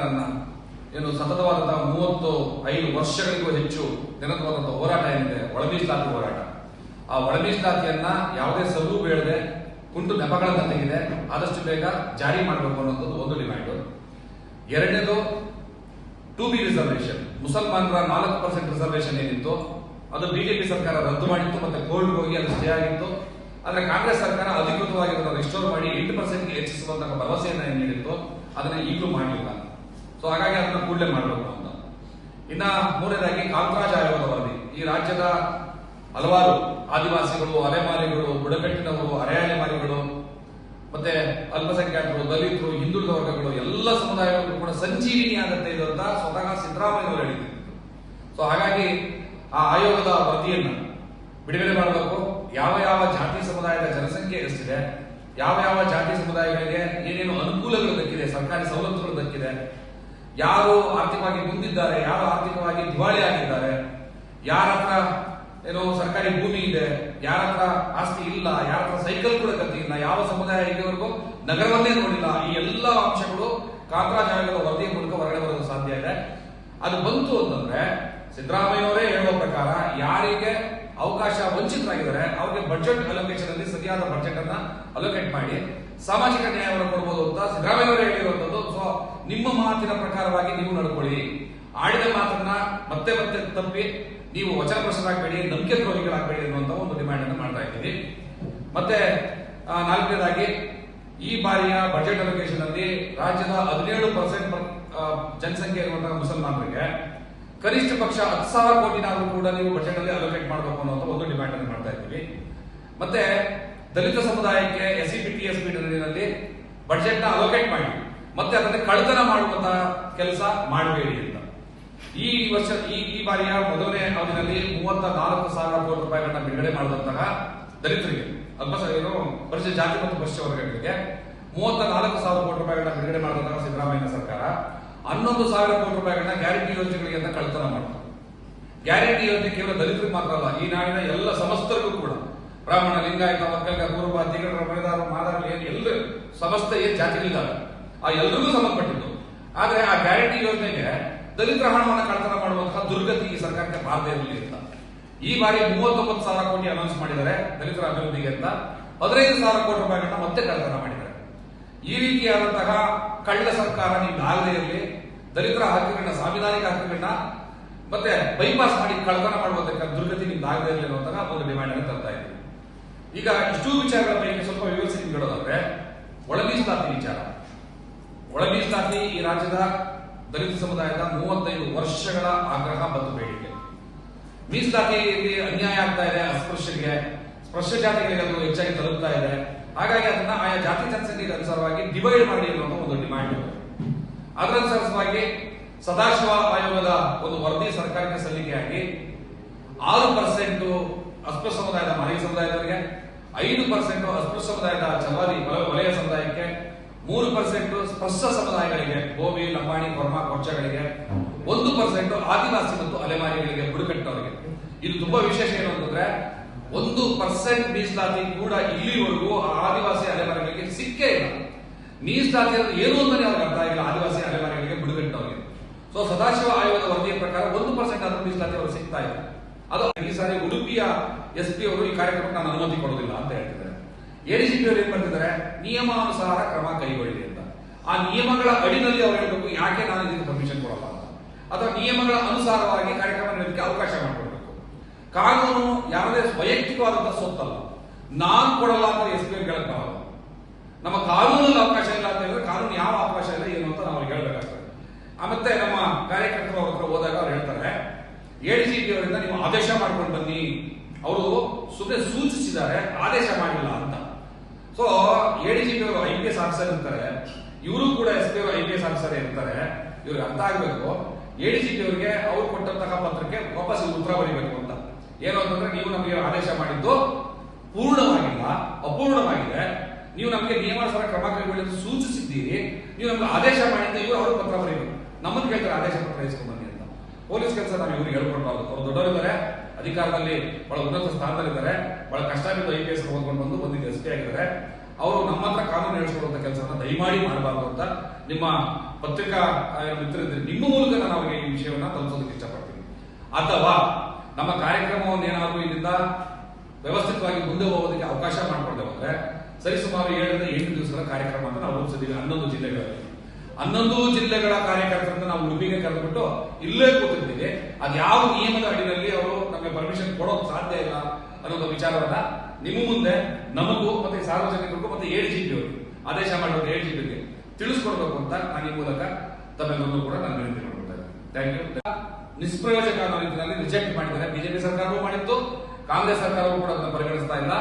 ನನ್ನ ಏನು ಸತತವಾದಂತಹ 35 ವರ್ಷಗಳಿಗೂ ಹೆಚ್ಚು ದಿನದವಾದಂತಹ ಹೋರಾಟ ಏನಿದೆ ಒಳ ಮೀಸಲಾತಿ ಹೋರಾಟ, ಆ ಒಳ ಮೀಸಲಾತಿಯನ್ನ ಯಾವುದೇ ಸಲು ಬೇಡದೆ ಕುಂಟು ನೆಪಗಳನ್ನ ತೆಗೆದೆ ಆದಷ್ಟು ಬೇಗ ಜಾರಿ ಮಾಡಬೇಕು ಅನ್ನೋದು ಒಂದು ಡಿಮ್ಯಾಂಡ್. ಎರಡನೇದು 2B ರಿಸರ್ವೇಶನ್, ಮುಸಲ್ಮಾನರ 4% ರಿಸರ್ವೇಶನ್ ಏನಿತ್ತು ಅದು ಬಿಜೆಪಿ ಸರ್ಕಾರ ರದ್ದು ಮಾಡಿತ್ತು, ಮತ್ತೆ ಕೋರ್ಟ್ಗೆ ಹೋಗಿ ಅದು ಸ್ಟೇ ಆಗಿತ್ತು. ಆದ್ರೆ ಕಾಂಗ್ರೆಸ್ ಸರ್ಕಾರ ಅಧಿಕೃತವಾಗಿ ಅದನ್ನು ರಿಸ್ಟೋರ್ ಮಾಡಿ 8% ಹೆಚ್ಚಿಸುವಂತಹ ಭರವಸೆಯನ್ನ ಏನ್ ನೀಡಿತ್ತು ಅದನ್ನ ಈಗಲೂ ಮಾಡಲಿಲ್ಲ. ಸೊ ಹಾಗಾಗಿ ಅದನ್ನ ಕೂಡಲೇ ಮಾಡಬೇಕು ಅಂತ. ಇನ್ನ ಮೂರನೇದಾಗಿ ಕಾಂತರಾಜ್ ಆಯೋಗದ ವರದಿ, ಈ ರಾಜ್ಯದ ಹಲವಾರು ಆದಿವಾಸಿಗಳು, ಅಲೆಮಾರಿಗಳು, ಬುಡಕಟ್ಟಿನವರು, ಅರೆಅಲೆಮಾರಿಗಳು, ಮತ್ತೆ ಅಲ್ಪಸಂಖ್ಯಾತರು, ದಲಿತರು, ಹಿಂದುಳಿದ ವರ್ಗಗಳು ಎಲ್ಲ ಸಮುದಾಯಗಳು ಕೂಡ ಸಂಜೀವಿನಿ ಆಗತ್ತೆ ಇದು ಅಂತ ಸ್ವತಃ ಸಿದ್ದರಾಮಯ್ಯ ಅವರು ಹೇಳಿದ್ರು. ಸೊ ಹಾಗಾಗಿ ಆ ಆಯೋಗದ ವರದಿಯನ್ನ ಬಿಡುಗಡೆ ಮಾಡಬೇಕು. ಯಾವ ಯಾವ ಜಾತಿ ಸಮುದಾಯದ ಜನಸಂಖ್ಯೆ ಎಷ್ಟಿದೆ, ಯಾವ ಯಾವ ಜಾತಿ ಸಮುದಾಯಗಳಿಗೆ ಏನೇನು ಅನುಕೂಲಗಳು ದಕ್ಕಿದೆ, ಸರ್ಕಾರಿ ಸವಲತ್ತುಗಳು ದಕ್ಕಿದೆ, ಯಾರು ಆರ್ಥಿಕವಾಗಿ ಮುಂದಿದ್ದಾರೆ, ಯಾರು ಆರ್ಥಿಕವಾಗಿ ದಿವಾಳಿ ಆಗಿದ್ದಾರೆ, ಯಾರ ಹತ್ರ ಏನೋ ಸರ್ಕಾರಿ ಭೂಮಿ ಇದೆ, ಯಾರ ಹತ್ರ ಆಸ್ತಿ ಇಲ್ಲ, ಯಾರ ಹತ್ರ ಸೈಕಲ್ ಕೂಡ ಗತಿ ಇಲ್ಲ, ಯಾವ ಸಮುದಾಯ ಇಲ್ಲಿವರೆಗೂ ನಗರವನ್ನೇ ನೋಡಿಲ್ಲ, ಈ ಎಲ್ಲ ಅಂಶಗಳು ಕಾಂತರಾಜ್ ಆಯೋಗದ ವರದಿಯ ಮೂಲಕ ಹೊರಗಡೆ ಬರೋದು ಸಾಧ್ಯ ಇದೆ. ಅದು ಬಂತು ಅಂತಂದ್ರೆ ಸಿದ್ದರಾಮಯ್ಯವರೇ ಹೇಳುವ ಪ್ರಕಾರ ಯಾರಿಗೆ ಅವಕಾಶ ವಂಚಿತರಾಗಿದ್ದಾರೆ ಅವರಿಗೆ ಬಜೆಟ್ ಅಲೋಕೇಶನ್ ಅಲ್ಲಿ ಸರಿಯಾದ ಬಜೆಟ್ ಅನ್ನ ಅಲೋಕೇಟ್ ಮಾಡಿ ಸಾಮಾಜಿಕ ನ್ಯಾಯವನ್ನು ಕೊಡಬಹುದು ಅಂತ ಸಿದ್ದರಾಮಯ್ಯವರೇ ಹೇಳಿರುವಂತದ್ದು. ಸೊ ನಿಮ್ಮ ಮಾತಿನ ಪ್ರಕಾರವಾಗಿ ನೀವು ನಡ್ಕೊಳ್ಳಿ, ಆಡಿದ ಮಾತನ್ನ ಮತ್ತೆ ಮತ್ತೆ ತಪ್ಪಿ ನೀವು ವಚನಪ್ರಸ್ಥರಾಗಬೇಡಿ, ನಂಬಿಕೆ ದ್ರೋಹಿಗಳಾಗಬೇಡಿ ಅನ್ನುವಂತ ಒಂದು ಡಿಮ್ಯಾಂಡ್ ಅನ್ನು ಮಾಡ್ತಾ ಇದ್ದೀವಿ. ಮತ್ತೆ ನಾಲ್ಕನೇದಾಗಿ ಈ ಬಾರಿಯ ಬಜೆಟ್ ಅಲೋಕೇಶನ್ ಅಲ್ಲಿ ರಾಜ್ಯದ 17% ಜನಸಂಖ್ಯೆ ಇರುವಂತಹ ಮುಸಲ್ಮಾನರಿಗೆ ಕನಿಷ್ಠ ಪಕ್ಷ 10,000 ಕೋಟಿನಾದ್ರೂ ಕೂಡ ನೀವು ಬಜೆಟ್ ಅಲ್ಲಿ ಅಲೋಕೇಟ್ ಮಾಡಬೇಕು ಅನ್ನೋ ಒಂದು ಡಿಮ್ಯಾಂಡ್ ಅನ್ನು ಮಾಡ್ತಾ ಇದ್ದೀವಿ. ಮತ್ತೆ ದಲಿತ ಸಮುದಾಯಕ್ಕೆ SEPTSP ನಿಟ್ಟಿನಲ್ಲಿ ಬಜೆಟ್ ನ ಅಲೋಕೇಟ್ ಮಾಡಿ ಮತ್ತೆ ಅದನ್ನು ಕಳ್ಳತನ ಮಾಡುವಂತಹ ಕೆಲಸ ಮಾಡಬೇಡಿ ಅಂತ. ಈ ವರ್ಷ ಈ ಬಾರಿಯ ಮೊದಲನೇ ಅವಧಿನಲ್ಲಿ 34,000 ಕೋಟಿ ರೂಪಾಯಿಗಳನ್ನ ಬಿಡುಗಡೆ ಮಾಡಿದಂತಹ ದಲಿತರಿಗೆ, ಪರಿಶಿಷ್ಟ ಜಾತಿ ಮತ್ತು ಪರಿಶಿಷ್ಟ ವರ್ಗಗಳಿಗೆ 34,000 ಕೋಟಿ ರೂಪಾಯಿಗಳನ್ನ ಬಿಡುಗಡೆ ಮಾಡಿದಂತಹ ಸಿದ್ದರಾಮಯ್ಯ ಸರ್ಕಾರ 11,000 ಕೋಟಿ ರೂಪಾಯಿಗಳನ್ನ ಗ್ಯಾರಂಟಿ ಯೋಜನೆಗಳಿಗೆ ಅಂತ ಕಳ್ಳತನ ಮಾಡ್ತಾರೆ. ಗ್ಯಾರಂಟಿ ಯೋಜನೆ ಕೇವಲ ದಲಿತರಿಗೆ ಮಾತ್ರ ಅಲ್ಲ, ಈ ನಾಡಿನ ಎಲ್ಲ ಸಮಸ್ತರಿಗೂ ಕೂಡ, ಬ್ರಾಹ್ಮಣ, ಲಿಂಗಾಯತ, ಒಕ್ಕಲಿಗ, ಕುರುಬ, ತಿಗಡರ, ಮನೆದಾರ, ಮಾದಾರ, ಎಲ್ಲ ಸಮಸ್ತ ಏನ್ ಜಾತಿಗಳಿದ್ದಾವೆ ಆ ಎಲ್ಲರಿಗೂ ಸಂಬಂಧಪಟ್ಟಿದ್ದು. ಆದ್ರೆ ಆ ಗ್ಯಾರಂಟಿ ಯೋಜನೆಗೆ ದಲಿತರ ಹಣವನ್ನು ಕಳ್ಳತನ ಮಾಡುವಂತಹ ದುರ್ಗತಿ ಈ ಸರ್ಕಾರಕ್ಕೆ ಬಾರದೇ ಇರಲಿ ಅಂತ ಈ ಬಾರಿ 39,000 ಕೋಟಿ ಅನೌನ್ಸ್ ಮಾಡಿದ್ದಾರೆ ದಲಿತರ ಅಭಿವೃದ್ಧಿಗೆ ಅಂತ. 15,000 ಕೋಟಿ ರೂಪಾಯಿಗಳನ್ನ ಮತ್ತೆ ಕಳ್ಳತನ ಮಾಡಿದ್ದಾರೆ. ಈ ರೀತಿಯಾದಂತಹ ಕಳ್ಳ ಸರ್ಕಾರ ನಿಮ್ಗೆ ಆಗದೇ ಇರಲಿ, ದಲಿತರ ಹಕ್ಕುಗಳನ್ನ, ಸಾಂವಿಧಾನಿಕ ಹಕ್ಕುಗಳನ್ನ ಮತ್ತೆ ಬೈಪಾಸ್ ಮಾಡಿ ಕಳ್ಳತನ ಮಾಡುವಂತಹ ದುರ್ಗತಿ ನಿಮ್ಗೆ ಆಗದೇ ಇರಲಿ ಅನ್ನುವಂತಹ ಒಂದು ಡಿಮ್ಯಾಂಡ್ ಅನ್ನು ತರ್ತಾ ಇದ್ದೀವಿ. ಈಗ ಇಷ್ಟೂ ವಿಚಾರಗಳ ಬಗ್ಗೆ ಸ್ವಲ್ಪ ವಿವರಿಸಿ ಹೇಳೋದಾದ್ರೆ, ಒಳ ಮೀಸಲಾತಿ ವಿಚಾರ. ಒಳ ಮೀಸಲಾತಿ ಈ ರಾಜ್ಯದ ದಲಿತ ಸಮುದಾಯದ 35 ವರ್ಷಗಳ ಆಗ್ರಹ ಮತ್ತು ಬೇಡಿಕೆ. ಮೀಸಲಾತಿಯಲ್ಲಿ ಅನ್ಯಾಯ ಆಗ್ತಾ ಇದೆ, ಅಸ್ಪೃಶ್ಯರಿಗೆ, ಸ್ಪೃಶ್ಯ ಜಾತಿಗಳಿಗೆ ಅದು ಹೆಚ್ಚಾಗಿ ತಲುಪ್ತಾ ಇದೆ. ಹಾಗಾಗಿ ಅದನ್ನ ಆಯಾ ಜಾತಿ ಜನಸಂಖ್ಯೆಗೆ ಅನುಸಾರವಾಗಿ ಡಿವೈಡ್ ಮಾಡಿ ಅನ್ನುವಂಥ ಒಂದು ಡಿಮ್ಯಾಂಡ್ ಇದೆ. ಅದರನುಸಾರವಾಗಿ ಸದಾಶಿವ ಆಯೋಗದ ಒಂದು ವರದಿ ಸರ್ಕಾರಕ್ಕೆ ಸಲ್ಲಿಕೆಯಾಗಿ 6% ಅಸ್ಪೃಶ್ಯ ಸಮುದಾಯದ ಮಾದಿಗ ಸಮುದಾಯದವರಿಗೆ, 5% ಅಸ್ಪೃಶ್ಯ ಸಮುದಾಯದ ಚವಾರಿ ವಲಯ ಸಮುದಾಯಕ್ಕೆ, 3% ಸ್ಪರ್ಶ ಸಮುದಾಯಗಳಿಗೆ, ಗೋವಿ, ಲಂಬಾಣಿ, ಕೊರ್ಮ, ಕೊಚ್ಚಗಳಿಗೆ, 1% ಆದಿವಾಸಿ ಮತ್ತು ಅಲೆಮಾರಿಗಳಿಗೆ, ಬುಡಕಟ್ಟವರಿಗೆ. ಇದು ತುಂಬಾ ವಿಶೇಷ ಏನು ಅಂತಂದ್ರೆ 1% ಮೀಸಲಾತಿ ಕೂಡ ಇಲ್ಲಿವರೆಗೂ ಆದಿವಾಸಿ ಅಲೆಮಾರಿಗಳಿಗೆ ಸಿಕ್ಕೇ ಇಲ್ಲ. ಮೀಸಲಾತಿ ಏನು ಅಂತಾನೆ ಅವ್ರಿಗೆ ಅರ್ಥ ಆಗಿಲ್ಲ, ಆದಿವಾಸಿ ಅಲೆಮಾರಿಗಳಿಗೆ, ಬುಡಕಟ್ಟವರಿಗೆ. ಸೊ ಸದಾಶಿವ ಆಯೋಗದ ವರದಿಯ ಪ್ರಕಾರ 1% ಆದ್ರೂ ಮೀಸಲಾತಿ ಅವರು ಸಿಗ್ತಾ ಇಲ್ಲ. ಅದು ಈ ಸಾರಿ ಉಡುಪಿಯ SP ಅವರು ಈ ಕಾರ್ಯಕ್ರಮಕ್ಕೆ ನಾನು ಅನುಮತಿ ಕೊಡೋದಿಲ್ಲ ಅಂತ ಹೇಳ್ತಿದ್ದಾರೆ. ADGP ಅವರು ಏನ್ ಮಾಡ್ತಿದ್ದಾರೆ, ನಿಯಮಾನುಸಾರ ಕ್ರಮ ಕೈಗೊಳ್ಳಿ ಅಂತ. ಆ ನಿಯಮಗಳ ಅಡಿನಲ್ಲಿ ಅವ್ರು ಹೇಳ್ಬೇಕು ಯಾಕೆ ನಾನು ಇದಕ್ಕೆ ಪರ್ಮಿಷನ್ ಕೊಡಲ್ಲ ಅಂತ, ಅಥವಾ ನಿಯಮಗಳ ಅನುಸಾರವಾಗಿ ಕಾರ್ಯಕ್ರಮ ನಡೆಯೋದಕ್ಕೆ ಅವಕಾಶ ಮಾಡಿಕೊಡ್ಬೇಕು. ಕಾನೂನು ಯಾವುದೇ ವೈಯಕ್ತಿಕವಾದಂತಹ ಸೊತ್ತಲ್ಲ, ನಾನು ಕೊಡಲ್ಲ ಅಂತ SP ಅವ್ರಿಗೆ ಹೇಳಕ್ ಬರಲ್ಲ. ನಮ್ಮ ಕಾನೂನಲ್ಲಿ ಅವಕಾಶ ಇಲ್ಲ ಅಂತ ಹೇಳಿದ್ರೆ ಕಾನೂನು ಯಾವ ಅವಕಾಶ ಇಲ್ಲ ಏನು ಅಂತ ನಾವು ಅವ್ರಿಗೆ ಹೇಳ್ಬೇಕಾಗ್ತದೆ. ಮತ್ತೆ ನಮ್ಮ ಕಾರ್ಯಕರ್ತರು ಅವ್ರ ಹತ್ರ ಹೋದಾಗ ಅವ್ರು ಹೇಳ್ತಾರೆ, ADGP ಅವರಿಂದ ನೀವು ಆದೇಶ ಮಾಡ್ಕೊಂಡು ಬನ್ನಿ, ಅವರು ಸುಮ್ಮನೆ ಸೂಚಿಸಿದ್ದಾರೆ, ಆದೇಶ ಮಾಡಿಲ್ಲ ಅಂತ. ಸೊ ADGP ಅವರು IPS ಆಫೀಸರ್ ಇರ್ತಾರೆ, ಇವರು ಕೂಡ SP ಅವರು IPS ಆಫೀಸರ್ ಇರ್ತಾರೆ. ಇವ್ರಿಗೆ ಅರ್ಥ ಆಗ್ಬೇಕು, ADGP ಅವರಿಗೆ ಅವ್ರು ಕೊಟ್ಟಂತಹ ಪತ್ರಕ್ಕೆ ವಾಪಸ್ ಉತ್ತರ ಬರೀಬೇಕು ಅಂತ. ಏನು ಅಂತಂದ್ರೆ, ನೀವು ನಮಗೆ ಆದೇಶ ಮಾಡಿದ್ದು ಪೂರ್ಣವಾಗಿಲ್ಲ, ಅಪೂರ್ಣವಾಗಿದೆ, ನೀವು ನಮಗೆ ನಿಯಮಾನುಸಾರ ಕ್ರಮ ಕೈಗೊಳ್ಳಿ ಸೂಚಿಸಿದ್ದೀರಿ, ನೀವು ನಮ್ಗೆ ಆದೇಶ ಮಾಡಿದ್ದ ಇವರು ಅವರು ಪತ್ರ ಬರೀಬೇಕು. ನಮ್ಮನ್ನು ಕೇಳ್ತಾರೆ ಆದೇಶ ಪತ್ರ ಇಸ್ಕೊಂಡು ಬನ್ನಿ ಅಂತ. ಪೊಲೀಸ್ ಕೆಲಸ ನಾವು ಇವ್ರಿಗೆ ಹೇಳ್ಕೊಡ್ಬಾರ್ದು. ಅವರು ದೊಡ್ಡವರಿದ್ದಾರೆ, ಅಧಿಕಾರದಲ್ಲಿ ಬಹಳ ಉನ್ನತ ಸ್ಥಾನದಲ್ಲಿದ್ದಾರೆ, ಬಹಳ ಕಷ್ಟ ಬಿದ್ದು IPS ಓದ್ಕೊಂಡು ಬಂದು ಬಂದಿದ್ದು SP ಆಗಿದ್ದಾರೆ. ಅವರು ನಮ್ಮ ಹತ್ರ ಕಾನೂನು ಹೇಳಿಸ್ಕೊಡುವಂತ ಕೆಲಸವನ್ನ ದಯಮಾಡಿ ಮಾಡಬಾರ್ದು ಅಂತ ನಿಮ್ಮ ಪತ್ರಿಕಾ ಮಿತ್ರರಿದ್ರೆ ನಿಮ್ಮ ಮೂಲಕ ನಾನು ಅವರಿಗೆ ಈ ವಿಷಯವನ್ನ ತಲುಪಿಸೋದಕ್ಕೆ ಇಷ್ಟಪಡ್ತೀನಿ. ಅಥವಾ ನಮ್ಮ ಕಾರ್ಯಕ್ರಮವನ್ನು ಏನಾದರೂ ಇಲ್ಲಿಂದ ವ್ಯವಸ್ಥಿತವಾಗಿ ಮುಂದೆ ಹೋಗೋದಕ್ಕೆ ಅವಕಾಶ ಮಾಡಿಕೊಂಡೆ ಹೋದ್ರೆ ಸರಿಸುಮಾರು 7 ರಿಂದ 8 ದಿವಸಗಳ ಕಾರ್ಯಕ್ರಮ ಅಂತ ನಾವು ರೂಪಿಸಿದ್ದೀವಿ 11 ಜಿಲ್ಲೆಗಳಲ್ಲಿ. 11 ಜಿಲ್ಲೆಗಳ ಕಾರ್ಯಕರ್ತರನ್ನ ನಾವು ಉಡುಪಿಗೆ ಕರೆದುಬಿಟ್ಟು ಇಲ್ಲೇ ಕೂತಿದ್ದೀವಿ. ಅದು ಯಾವ ನಿಯಮದ ಅಡಿಯಲ್ಲಿ ಅವರು ನಮಗೆ ಪರ್ಮಿಷನ್ ಕೊಡೋಕೆ ಸಾಧ್ಯ ಇಲ್ಲ ಅನ್ನೋದು ವಿಚಾರವನ್ನ ನಿಮ್ಮ ಮುಂದೆ ನಮಗೂ ಮತ್ತೆ ಸಾರ್ವಜನಿಕರಿಗೂ ಮತ್ತೆ ADGP ಅವರಿಗೆ ಆದೇಶ ಮಾಡಿರೋದು ADGPಗೆ ತಿಳಿಸ್ಕೊಡ್ಬೇಕು ಅಂತ ನಾನು ಈ ಮೂಲಕ ತಮ್ಮೆಲ್ಲರನ್ನೂ ಕೂಡ ನಾನು ವಿನಂತಿ ಮಾಡ್ಕೊಳ್ತಾ ಇದ್ದೀನಿ. Thank you. ನಿಷ್ಪ್ರಯೋಜಕ ಅನ್ನೋ ರೀತಿಯಲ್ಲಿ ರಿಜೆಕ್ಟ್ ಮಾಡಿದ್ದಾರೆ. ಬಿಜೆಪಿ ಸರ್ಕಾರವೂ ಮಾಡಿತ್ತು, ಕಾಂಗ್ರೆಸ್ ಸರ್ಕಾರವೂ ಕೂಡ ಅದನ್ನು ಪರಿಗಣಿಸ್ತಾ ಇಲ್ಲ.